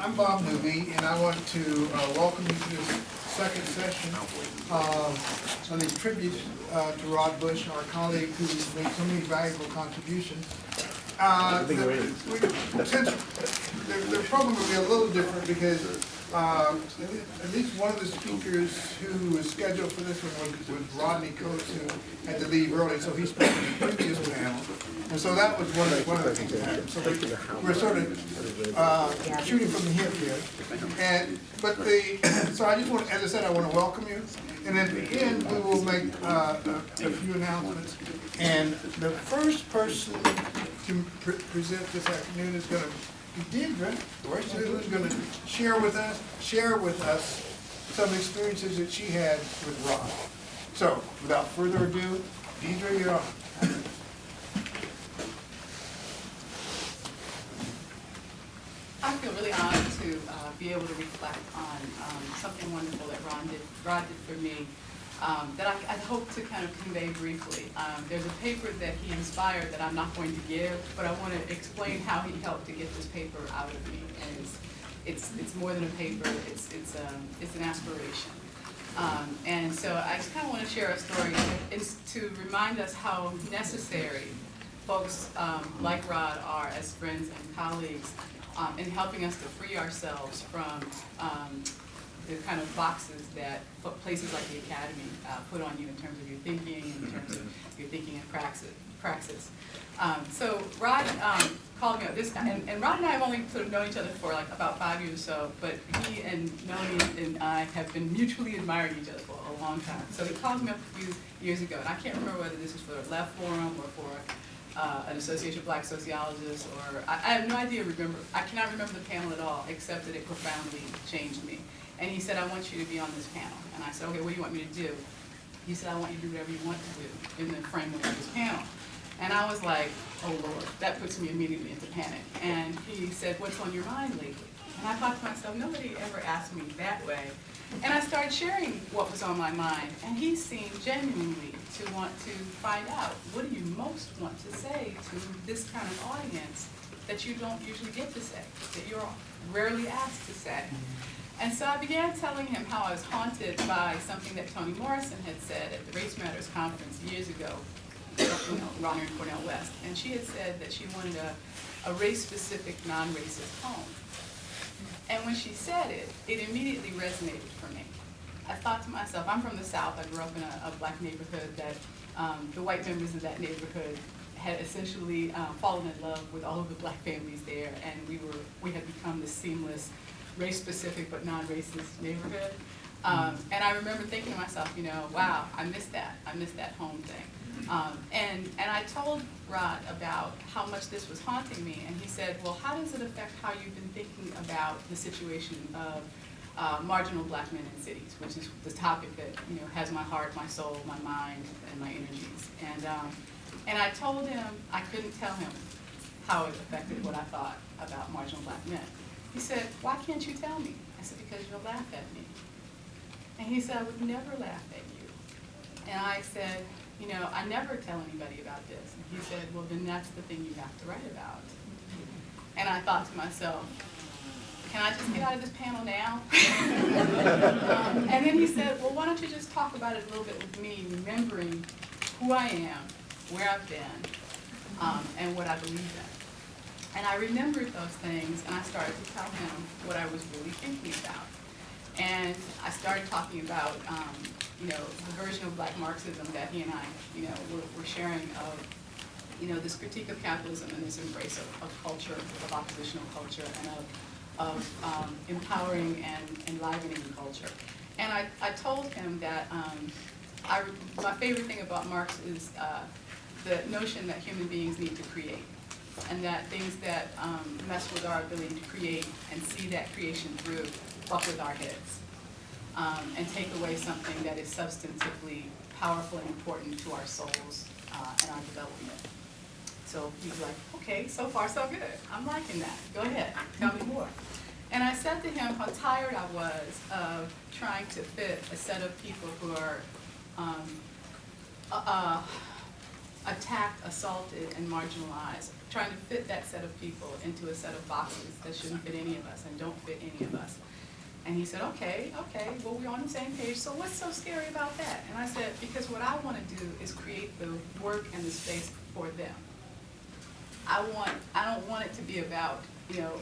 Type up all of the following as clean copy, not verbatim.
I'm Bob Newby, and I want to welcome you to this second session on these tributes to Rod Bush, our colleague who made so many valuable contributions. The program will be a little different because at least one of the speakers who was scheduled for this one was Rodney Coates, who had to leave early, so he spoke in the previous panel. And so that was one of the things that happened. So we're sort of shooting from the hip here. So I just want, as I said, I want to welcome you. And at the end, we will make a few announcements. And the first person to present this afternoon is going to be Deidre, who's going to share with us some experiences that she had with Rod. So, without further ado, Deidre, you're on. I feel really honored to be able to reflect on something wonderful that Rod did for me that I hope to kind of convey briefly. There's a paper that he inspired that I'm not going to give, but I want to explain how he helped to get this paper out of me. And it's more than a paper, it's an aspiration. And so I just kind of want to share a story. It's to remind us how necessary folks like Rod are as friends and colleagues in helping us to free ourselves from the kind of boxes that places like the Academy put on you in terms of your thinking, in terms of your thinking and praxis. So Rod called me up this time, and Rod and I have only sort of known each other for like about 5 years or so, but he and Melanie and I have been mutually admiring each other for a long time. So he called me up a few years ago, and I can't remember whether this was for a Left Forum or for an Association of Black Sociologists, or I have no idea. I cannot remember the panel at all, except that it profoundly changed me. And he said, I want you to be on this panel. And I said, okay, what do you want me to do? He said, I want you to do whatever you want to do in the framework of this panel. And I was like, oh Lord, that puts me immediately into panic. And he said, what's on your mind lately? And I thought to myself, nobody ever asked me that way. And I started sharing what was on my mind. And he seemed genuinely to want to find out, what do you most want to say to this kind of audience that you don't usually get to say, that you're rarely asked to say. And so I began telling him how I was haunted by something that Toni Morrison had said at the Race Matters conference years ago, Ronner and Cornel West. And she had said that she wanted a race-specific, non-racist home. And when she said it, it immediately resonated for me. I thought to myself, I'm from the South. I grew up in a black neighborhood that the white members of that neighborhood had essentially fallen in love with all of the black families there, and we had become this seamless, race-specific but non-racist neighborhood. And I remember thinking to myself, wow, I missed that. I missed that home thing. And I told Rod about how much this was haunting me, and he said, well, how does it affect how you've been thinking about the situation of marginal black men in cities, which is the topic that has my heart, my soul, my mind, and my energies. And I told him I couldn't tell him how it affected what I thought about marginal black men. He said, why can't you tell me? I said, because you'll laugh at me. And he said, I would never laugh at you. And I said, I never tell anybody about this. And he said, well, then that's the thing you have to write about. And I thought to myself, can I just get out of this panel now? And then he said, well, why don't you just talk about it a little bit with me, remembering who I am, where I've been, and what I believe in. And I remembered those things, and I started to tell him what I was really thinking about. And I started talking about, the version of black Marxism that he and I, were sharing of, this critique of capitalism and this embrace of culture, of oppositional culture, and of empowering and enlivening culture. And I told him that my favorite thing about Marx is the notion that human beings need to create, and that things that mess with our ability to create and see that creation through fuck with our heads and take away something that is substantively powerful and important to our souls and our development. So he was like, okay, so far so good. I'm liking that. Go ahead, tell me more. And I said to him how tired I was of trying to fit a set of people who are attacked, assaulted, and marginalized, trying to fit that set of people into a set of boxes that shouldn't fit any of us and don't fit benefit any of us. And he said, okay, well, we're on the same page, so what's so scary about that? And I said, because what I want to do is create the work and the space for them. I don't want it to be about, you know,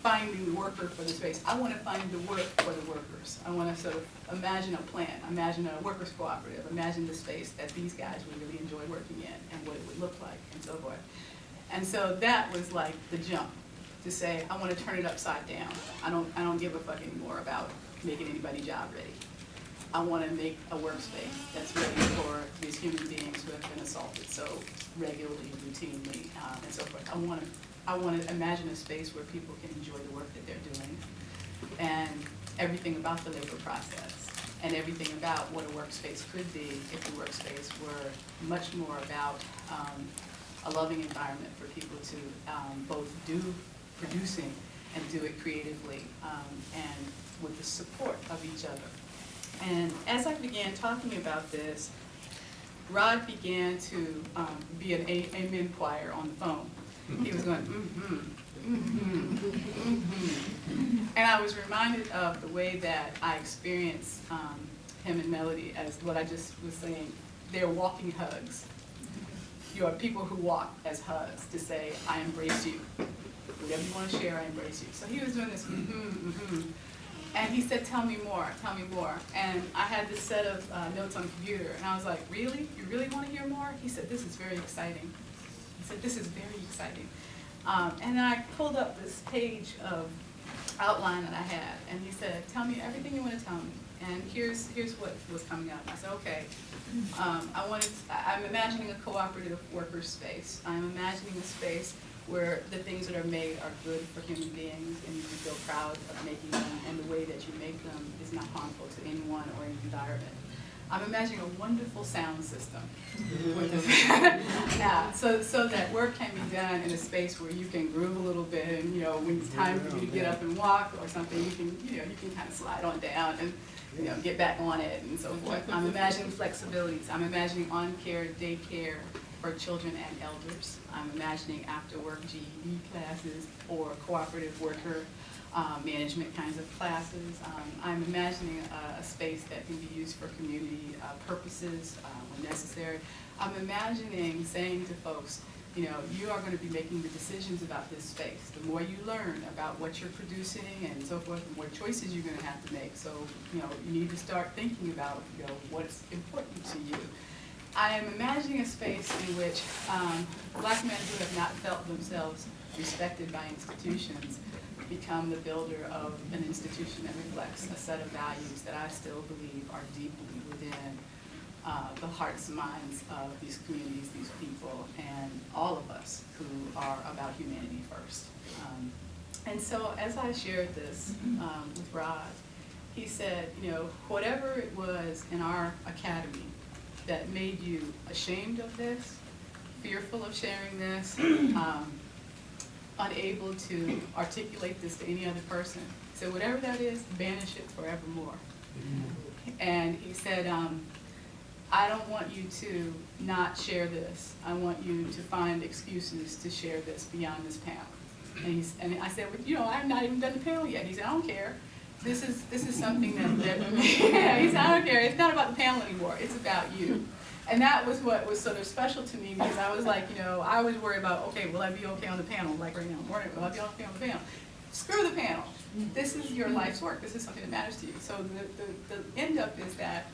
finding the worker for the space. I want to find the work for the workers. I want to sort of imagine a plan, imagine a workers' cooperative, imagine the space that these guys would really enjoy working in and what it would look like and so forth. And so that was like the jump, to say, I want to turn it upside down. I don't give a fuck anymore about making anybody job ready. I want to make a workspace that's ready for these human beings who have been assaulted so regularly, routinely, and so forth. I want to imagine a space where people can enjoy the work that they're doing, and everything about the labor process, and everything about what a workspace could be if the workspace were much more about a loving environment for people to both do producing and do it creatively, and with the support of each other. And as I began talking about this, Rod began to be an amen choir on the phone. He was going, And I was reminded of the way that I experienced him and Melody as what I just was saying. They're walking hugs. You are people who walk as hugs to say, I embrace you. Whatever you want to share, I embrace you. So he was doing this, And he said, tell me more, tell me more. And I had this set of notes on the computer, and I was like, really? You really want to hear more? He said, this is very exciting. He said, this is very exciting. And I pulled up this page of outline that I had, and he said, tell me everything you want to tell me. And here's what was coming up. I said, okay, I'm imagining a cooperative worker space. I'm imagining a space where the things that are made are good for human beings and you can feel proud of making them, and the way that you make them is not harmful to anyone or any environment. I'm imagining a wonderful sound system. Yeah, so that work can be done in a space where you can groove a little bit, and you know, when it's time for you to get up and walk or something, you can kind of slide on down and get back on it and so forth. I'm imagining flexibilities. I'm imagining on-care, daycare for children and elders. I'm imagining after-work GED classes or cooperative worker management kinds of classes. I'm imagining a space that can be used for community purposes when necessary. I'm imagining saying to folks, you are going to be making the decisions about this space. The more you learn about what you're producing and so forth, the more choices you're going to have to make. So, you need to start thinking about, what's important to you. I am imagining a space in which Black men who have not felt themselves respected by institutions become the builder of an institution that reflects a set of values that I still believe are deeply within the hearts and minds of these communities, these people, and all of us who are about humanity first. And so as I shared this with Rod, he said, whatever it was in our academy that made you ashamed of this, fearful of sharing this, unable to articulate this to any other person. So whatever that is, banish it forevermore. And he said, I don't want you to not share this. I want you to find excuses to share this beyond this panel. And I said, well, I've not even done the panel yet. He said, I don't care. This is something that he said, I don't care. It's not about the panel anymore. It's about you. And that was what was sort of special to me, because I was like, I always worry about, okay, will I be okay on the panel? Like right now, will I be okay on the panel? Screw the panel. This is your life's work. This is something that matters to you. So the end up is that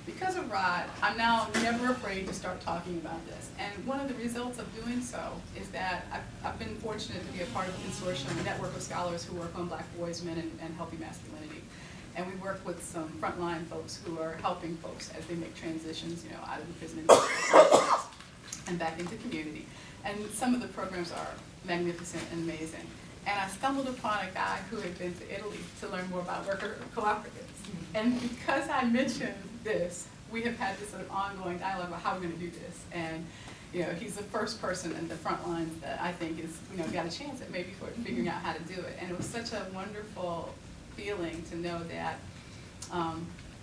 because of Rod, I'm now never afraid to start talking about this. And one of the results of doing so is that I've been fortunate to be a part of a consortium, a network of scholars who work on Black boys, men, and healthy masculinity. And we work with some frontline folks who are helping folks as they make transitions, out of the prison and back into community. And some of the programs are magnificent and amazing. And I stumbled upon a guy who had been to Italy to learn more about worker cooperatives. And because I mentioned this, we have had this sort of ongoing dialogue about how we're going to do this. And he's the first person in the front lines that I think is, got a chance at maybe figuring out how to do it. And it was such a wonderful feeling to know that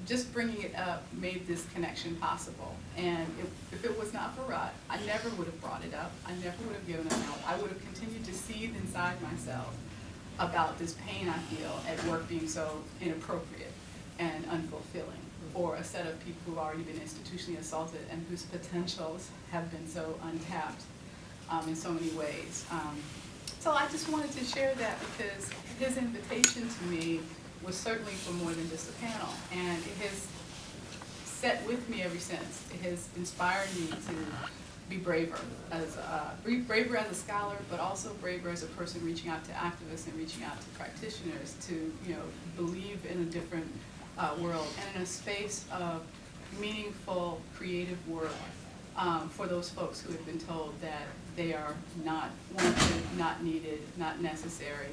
just bringing it up made this connection possible. And if it was not for Rod, I never would have brought it up. I never would have given it out. I would have continued to seethe inside myself about this pain I feel at work being so inappropriate and unfulfilling for a set of people who've already been institutionally assaulted and whose potentials have been so untapped in so many ways. So I just wanted to share that because his invitation to me was certainly for more than just a panel, and it has set with me ever since. It has inspired me to be braver as a scholar, but also braver as a person reaching out to activists and reaching out to practitioners to, believe in a different world and in a space of meaningful, creative work for those folks who have been told that they are not wanted, not needed, not necessary,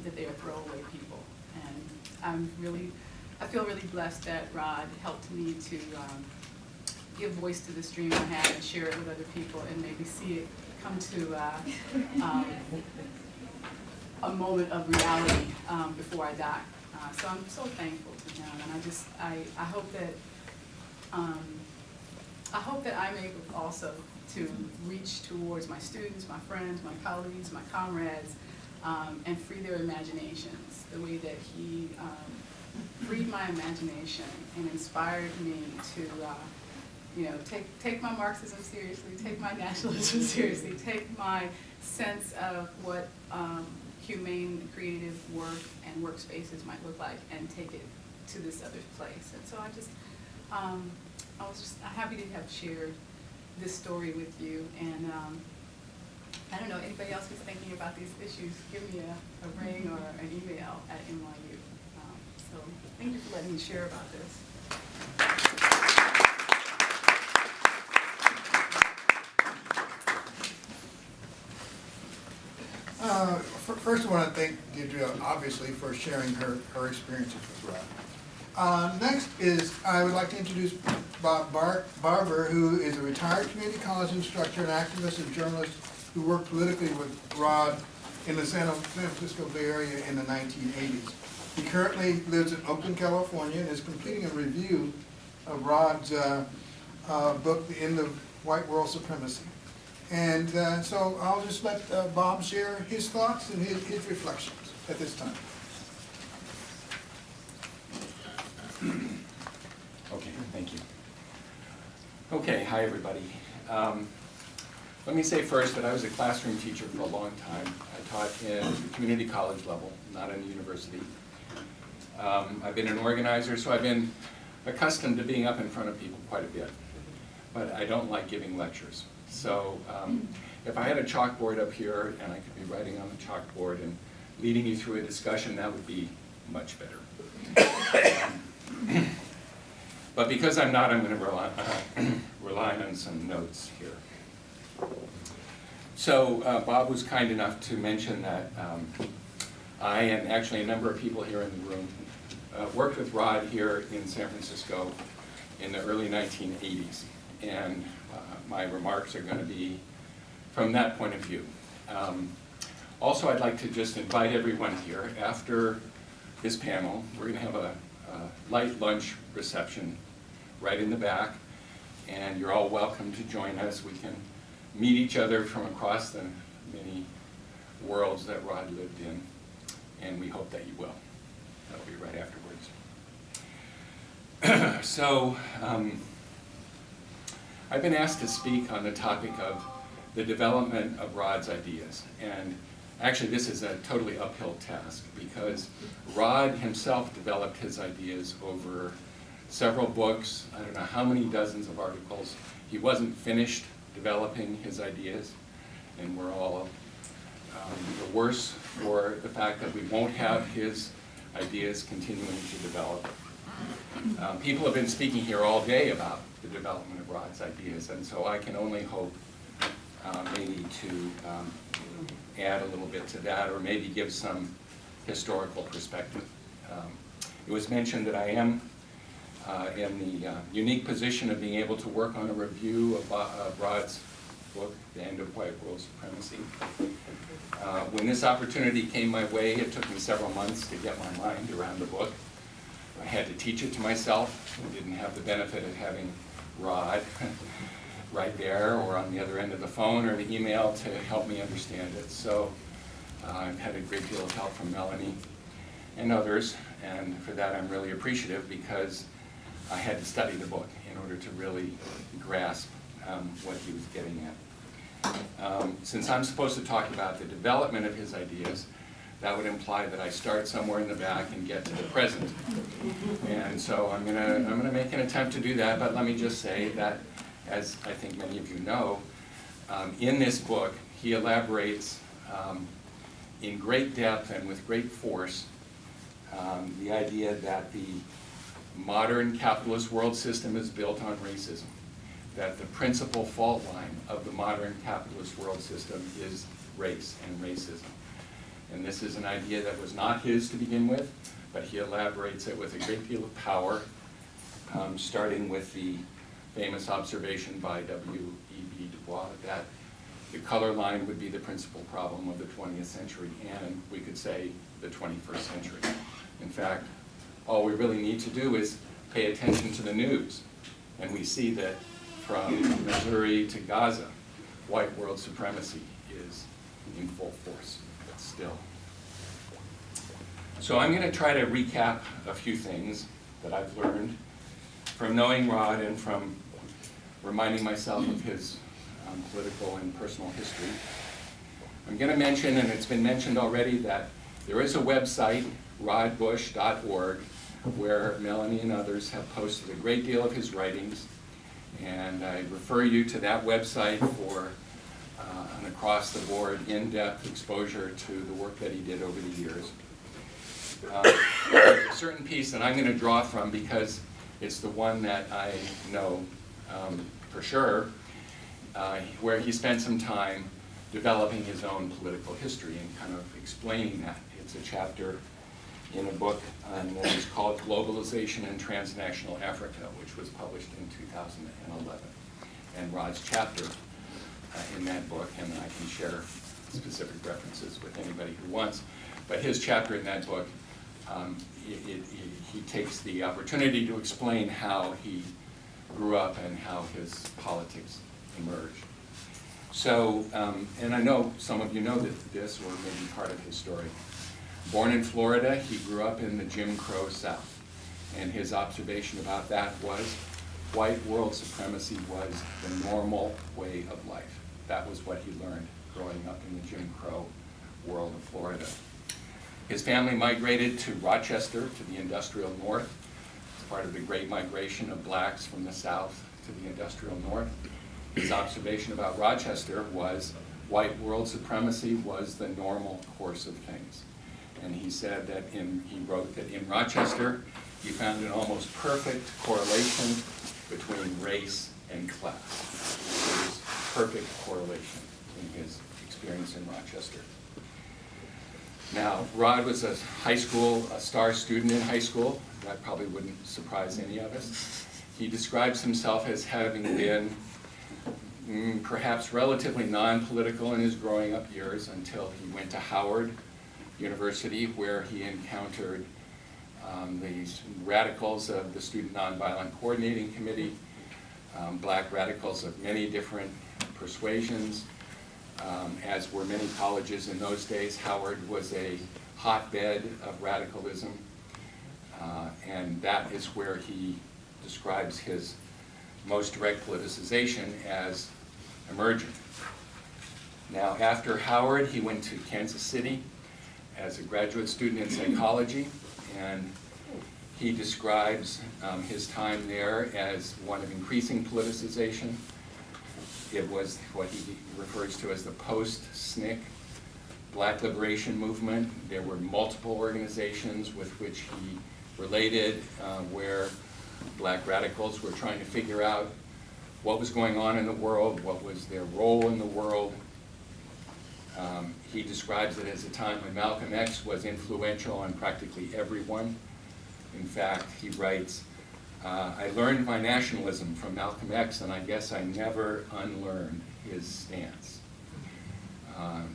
that they are throwaway people. And I feel really blessed that Rod helped me to give voice to this dream I had and share it with other people and maybe see it come to a moment of reality before I die. So I'm so thankful to him, and I hope that I'm able also to reach towards my students, my friends, my colleagues, my comrades, and free their imaginations the way that he freed my imagination and inspired me to take my Marxism seriously, take my nationalism seriously, take my sense of what humane creative work and workspaces might look like and take it to this other place. And so I was just happy to have shared this story with you. And I don't know, anybody else who's thinking about these issues, give me a ring or an email at NYU. So thank you for letting me share about this. First, I want to thank Deidre, obviously, for sharing her experiences with Rod. Next is, I would like to introduce Bob Barber, who is a retired community college instructor, an activist and journalist who worked politically with Rod in the San Francisco Bay Area in the 1980s. He currently lives in Oakland, California, and is completing a review of Rod's book, The End of White World Supremacy. And so I'll just let Bob share his thoughts and his reflections at this time. Okay, thank you. Okay, hi everybody. Let me say first that I was a classroom teacher for a long time. I taught in the community college level, not in the university. I've been an organizer, so I've been accustomed to being up in front of people quite a bit. But I don't like giving lectures. So if I had a chalkboard up here and I could be writing on the chalkboard and leading you through a discussion, that would be much better. But because I'm not, I'm going to rely on some notes here. So Bob was kind enough to mention that I, and actually a number of people here in the room, worked with Rod here in San Francisco in the early 1980s. And my remarks are going to be from that point of view. Also, I'd like to just invite everyone here. After this panel, we're going to have a light lunch reception right in the back, and you're all welcome to join us. We can meet each other from across the many worlds that Rod lived in, and we hope that you will. That'll be right afterwards. So, I've been asked to speak on the topic of the development of Rod's ideas, and actually this is a totally uphill task because Rod himself developed his ideas over several books, I don't know how many dozens of articles. He wasn't finished developing his ideas, and we're all the worse for the fact that we won't have his ideas continuing to develop. People have been speaking here all day about the development of Rod's ideas, and so I can only hope maybe to add a little bit to that, or maybe give some historical perspective. It was mentioned that I am in the unique position of being able to work on a review of Rod's book, The End of White World Supremacy. When this opportunity came my way, it took me several months to get my mind around the book. I had to teach it to myself. I didn't have the benefit of having Rod right there or on the other end of the phone or the email to help me understand it. So I've had a great deal of help from Melanie and others, and for that I'm really appreciative, because I had to study the book in order to really grasp what he was getting at. Since I'm supposed to talk about the development of his ideas, that would imply that I start somewhere in the back and get to the present. And so I'm gonna make an attempt to do that, but let me just say that, as I think many of you know, in this book he elaborates in great depth and with great force the idea that the modern capitalist world system is built on racism, that the principal fault line of the modern capitalist world system is race and racism. And this is an idea that was not his to begin with, but he elaborates it with a great deal of power, starting with the famous observation by W.E.B. Du Bois that the color line would be the principal problem of the 20th century, and we could say the 21st century. In fact, all we really need to do is pay attention to the news, and we see that from Missouri to Gaza, white world supremacy is in full force still. So I'm going to try to recap a few things that I've learned from knowing Rod and from reminding myself of his political and personal history. I'm going to mention, and it's been mentioned already, that there is a website, rodbush.org, where Melanie and others have posted a great deal of his writings, and I refer you to that website for an across-the-board, in-depth exposure to the work that he did over the years. A certain piece that I'm going to draw from, because it's the one that I know for sure, where he spent some time developing his own political history and kind of explaining that. It's a chapter in a book that is called Globalization in Transnational Africa, which was published in 2011. And Rod's chapter in that book, and I can share specific references with anybody who wants, but his chapter in that book, he takes the opportunity to explain how he grew up and how his politics emerged. So, and I know some of you know this, or maybe part of his story. Born in Florida, he grew up in the Jim Crow South, and his observation about that was white world supremacy was the normal way of life. That was what he learned growing up in the Jim Crow world of Florida. His family migrated to Rochester, to the industrial north. It's part of the Great Migration of blacks from the south to the industrial north. His observation about Rochester was white world supremacy was the normal course of things. And he said that he wrote that in Rochester, he found an almost perfect correlation between race and class. There was perfect correlation in his experience in Rochester. Now, Rod was a star student in high school. That probably wouldn't surprise any of us. He describes himself as having been perhaps relatively non-political in his growing up years until he went to Howard University, where he encountered these radicals of the Student Nonviolent Coordinating Committee, black radicals of many different persuasions. As were many colleges in those days, Howard was a hotbed of radicalism, and that is where he describes his most direct politicization as emergent. Now, after Howard, he went to Kansas City as a graduate student in psychology, and he describes his time there as one of increasing politicization. It was what he refers to as the post-SNCC Black Liberation Movement. There were multiple organizations with which he related where black radicals were trying to figure out what was going on in the world, what was their role in the world. He describes it as a time when Malcolm X was influential on practically everyone. In fact, he writes, I learned my nationalism from Malcolm X, and I guess I never unlearned his stance.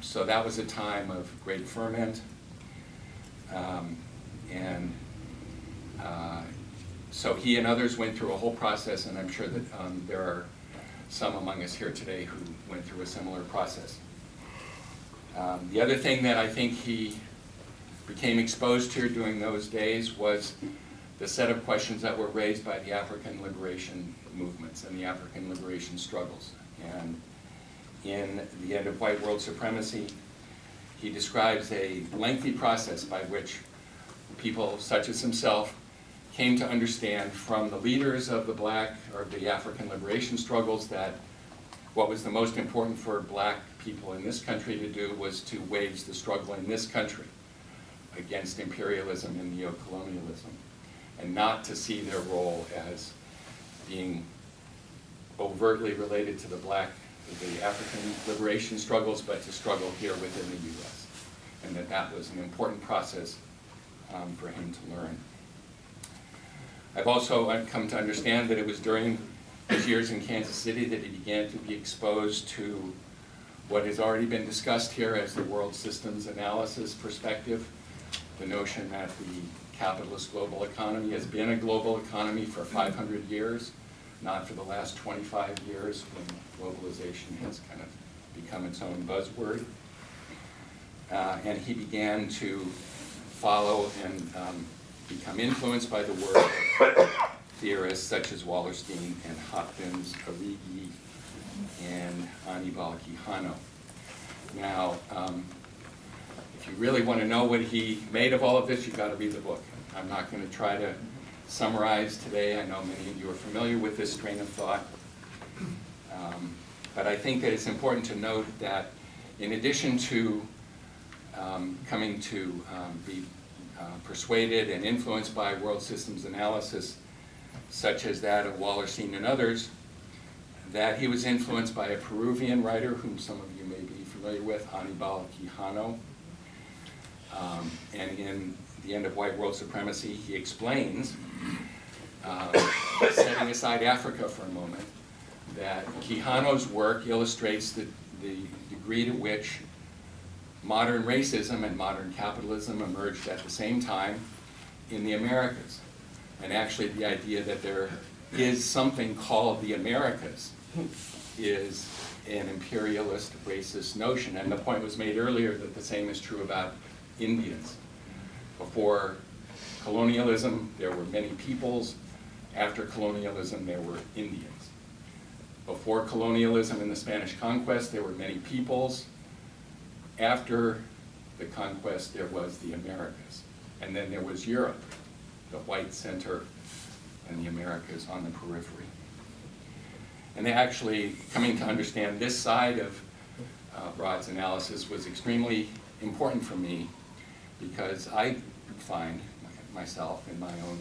So that was a time of great ferment. So he and others went through a whole process, and I'm sure that there are some among us here today who went through a similar process. The other thing that I think he became exposed to during those days was the set of questions that were raised by the African liberation movements and the African liberation struggles. And in The End of White World Supremacy, he describes a lengthy process by which people such as himself came to understand from the leaders of the black or the African liberation struggles that what was the most important for black people in this country to do was to wage the struggle in this country against imperialism and neocolonialism, and not to see their role as being overtly related to the African liberation struggles, but to struggle here within the U.S. And that was an important process for him to learn. I've also come to understand that it was during his years in Kansas City that he began to be exposed to what has already been discussed here as the world systems analysis perspective, the notion that the capitalist global economy has been a global economy for 500 years, not for the last 25 years when globalization has kind of become its own buzzword. And he began to follow and become influenced by the work of theorists such as Wallerstein and Hopkins, Arrighi, and Annibal Quijano. Now, if you really want to know what he made of all of this, you've got to read the book. I'm not going to try to summarize today. I know many of you are familiar with this train of thought. But I think that it's important to note that in addition to coming to be persuaded and influenced by world systems analysis, such as that of Wallerstein and others, that he was influenced by a Peruvian writer whom some of you may be familiar with, Annibal Quijano. And in The End of White World Supremacy, he explains, setting aside Africa for a moment, that Quijano's work illustrates the degree to which modern racism and modern capitalism emerged at the same time in the Americas. And actually the idea that there is something called the Americas is an imperialist racist notion. And the point was made earlier that the same is true about Indians. Before colonialism, there were many peoples. After colonialism, there were Indians. Before colonialism and the Spanish conquest, there were many peoples. After the conquest, there was the Americas. And then there was Europe, the white center, and the Americas on the periphery. And actually coming to understand this side of Rod's analysis was extremely important for me, because I find myself in my own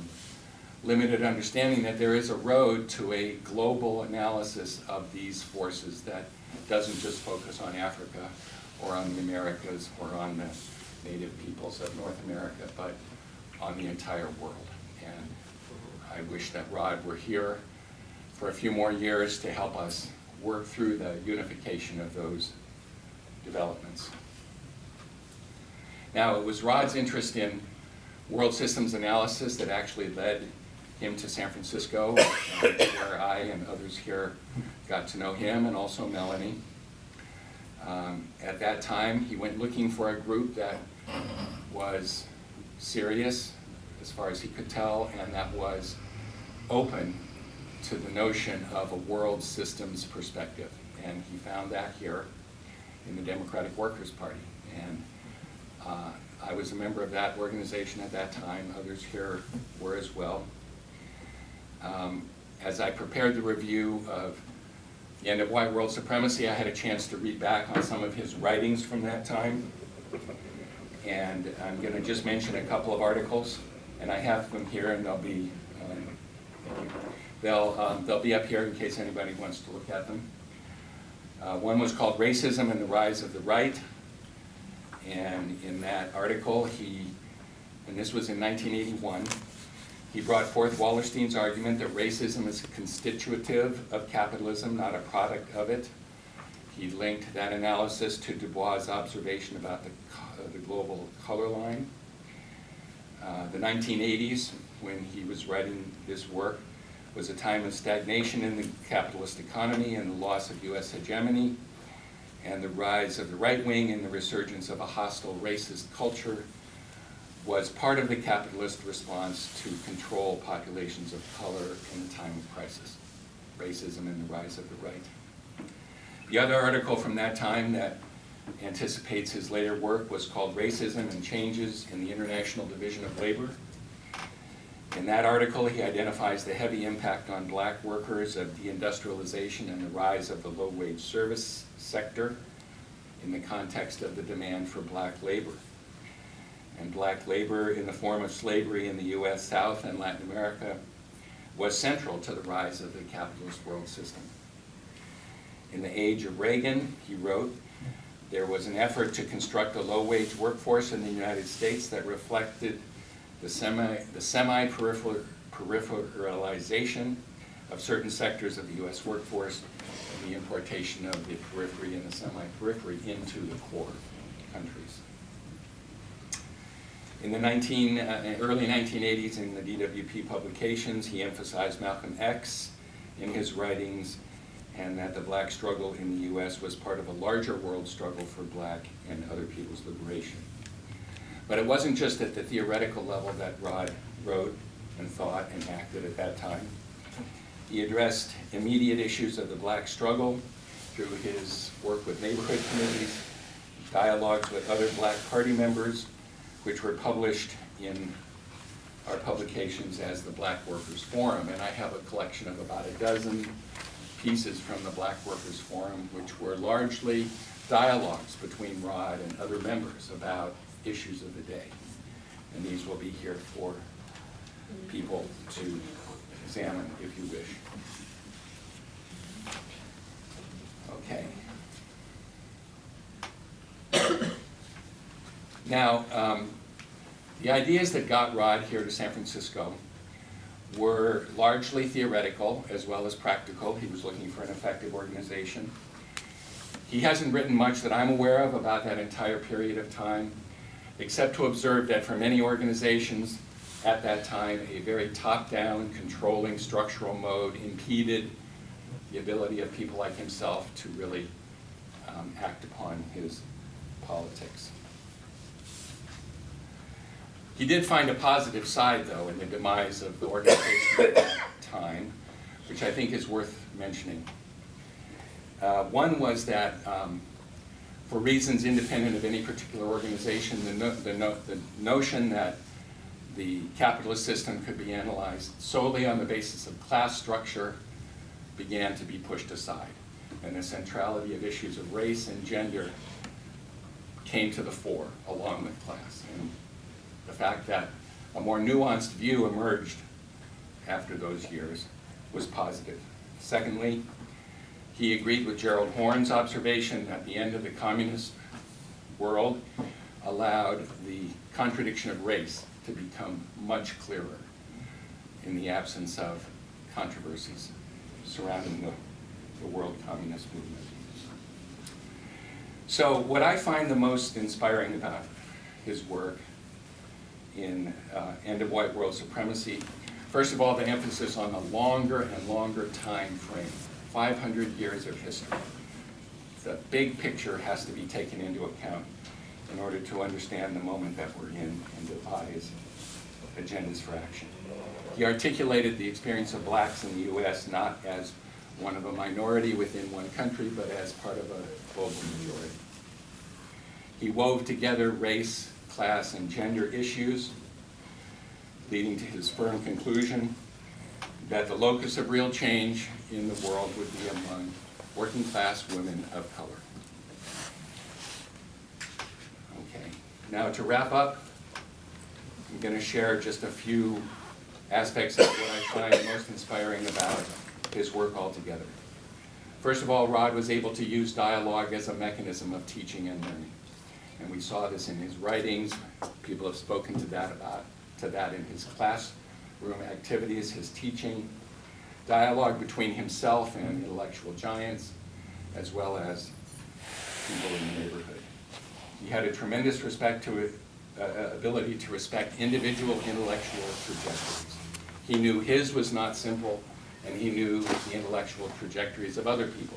limited understanding that there is a road to a global analysis of these forces that doesn't just focus on Africa or on the Americas or on the native peoples of North America, but on the entire world. And I wish that Rod were here for a few more years to help us work through the unification of those developments. Now, it was Rod's interest in world systems analysis that actually led him to San Francisco, where I and others here got to know him, and also Melanie. At that time, he went looking for a group that was serious, as far as he could tell, and that was open to the notion of a world systems perspective. And he found that here in the Democratic Workers' Party. And I was a member of that organization at that time. Others here were as well. As I prepared the review of The End of White World Supremacy, I had a chance to read back on some of his writings from that time. And I'm going to just mention a couple of articles, and I have them here, and they'll be up here in case anybody wants to look at them. One was called Racism and the Rise of the Right. And in that article, and this was in 1981, he brought forth Wallerstein's argument that racism is constitutive of capitalism, not a product of it. He linked that analysis to Du Bois' observation about the global color line. The 1980s, when he was writing this work, was a time of stagnation in the capitalist economy and the loss of U.S. hegemony. and the rise of the right wing and the resurgence of a hostile racist culture was part of the capitalist response to control populations of color in a time of crisis, racism and the rise of the right. The other article from that time that anticipates his later work was called Racism and Changes in the International Division of Labor. In that article, he identifies the heavy impact on black workers of deindustrialization and the rise of the low-wage service sector in the context of the demand for black labor. And black labor in the form of slavery in the U.S. South and Latin America was central to the rise of the capitalist world system. In the age of Reagan, he wrote, there was an effort to construct a low-wage workforce in the United States that reflected the semi-peripheralization of certain sectors of the U.S. workforce and the importation of the periphery and the semi-periphery into the core countries. In the early 1980s in the DWP publications, he emphasized Malcolm X in his writings and that the black struggle in the U.S. was part of a larger world struggle for black and other people's liberation. But it wasn't just at the theoretical level that Rod wrote and thought and acted at that time. He addressed immediate issues of the black struggle through his work with neighborhood committees, dialogues with other black party members, which were published in our publications as the Black Workers Forum. And I have a collection of about a dozen pieces from the Black Workers Forum, which were largely dialogues between Rod and other members about issues of the day. And these will be here for people to examine if you wish. Okay. Now, the ideas that got Rod here to San Francisco were largely theoretical as well as practical. He was looking for an effective organization. He hasn't written much that I'm aware of about that entire period of time, except to observe that for many organizations at that time, a very top-down, controlling structural mode impeded the ability of people like himself to really act upon his politics. He did find a positive side, though, in the demise of the organization at that time, which I think is worth mentioning. One was that for reasons independent of any particular organization, the notion that the capitalist system could be analyzed solely on the basis of class structure began to be pushed aside. And the centrality of issues of race and gender came to the fore along with class. And the fact that a more nuanced view emerged after those years was positive. Secondly, he agreed with Gerald Horne's observation that the end of the communist world allowed the contradiction of race to become much clearer in the absence of controversies surrounding the world communist movement. So what I find the most inspiring about his work in End of White World Supremacy, first of all, the emphasis on the longer and longer time frame, 500 years of history. The big picture has to be taken into account in order to understand the moment that we're in and devise agendas for action. He articulated the experience of blacks in the US not as one of a minority within one country, but as part of a global majority. He wove together race, class, and gender issues, leading to his firm conclusion that the locus of real change in the world would be among working class women of color. Okay, now to wrap up, I'm going to share just a few aspects of what I find most inspiring about his work altogether. First of all, Rod was able to use dialogue as a mechanism of teaching and learning. And we saw this in his writings. People have spoken to that in his classroom activities, his teaching, dialogue between himself and intellectual giants, as well as people in the neighborhood. He had a tremendous ability to respect individual intellectual trajectories. He knew his was not simple, and he knew the intellectual trajectories of other people.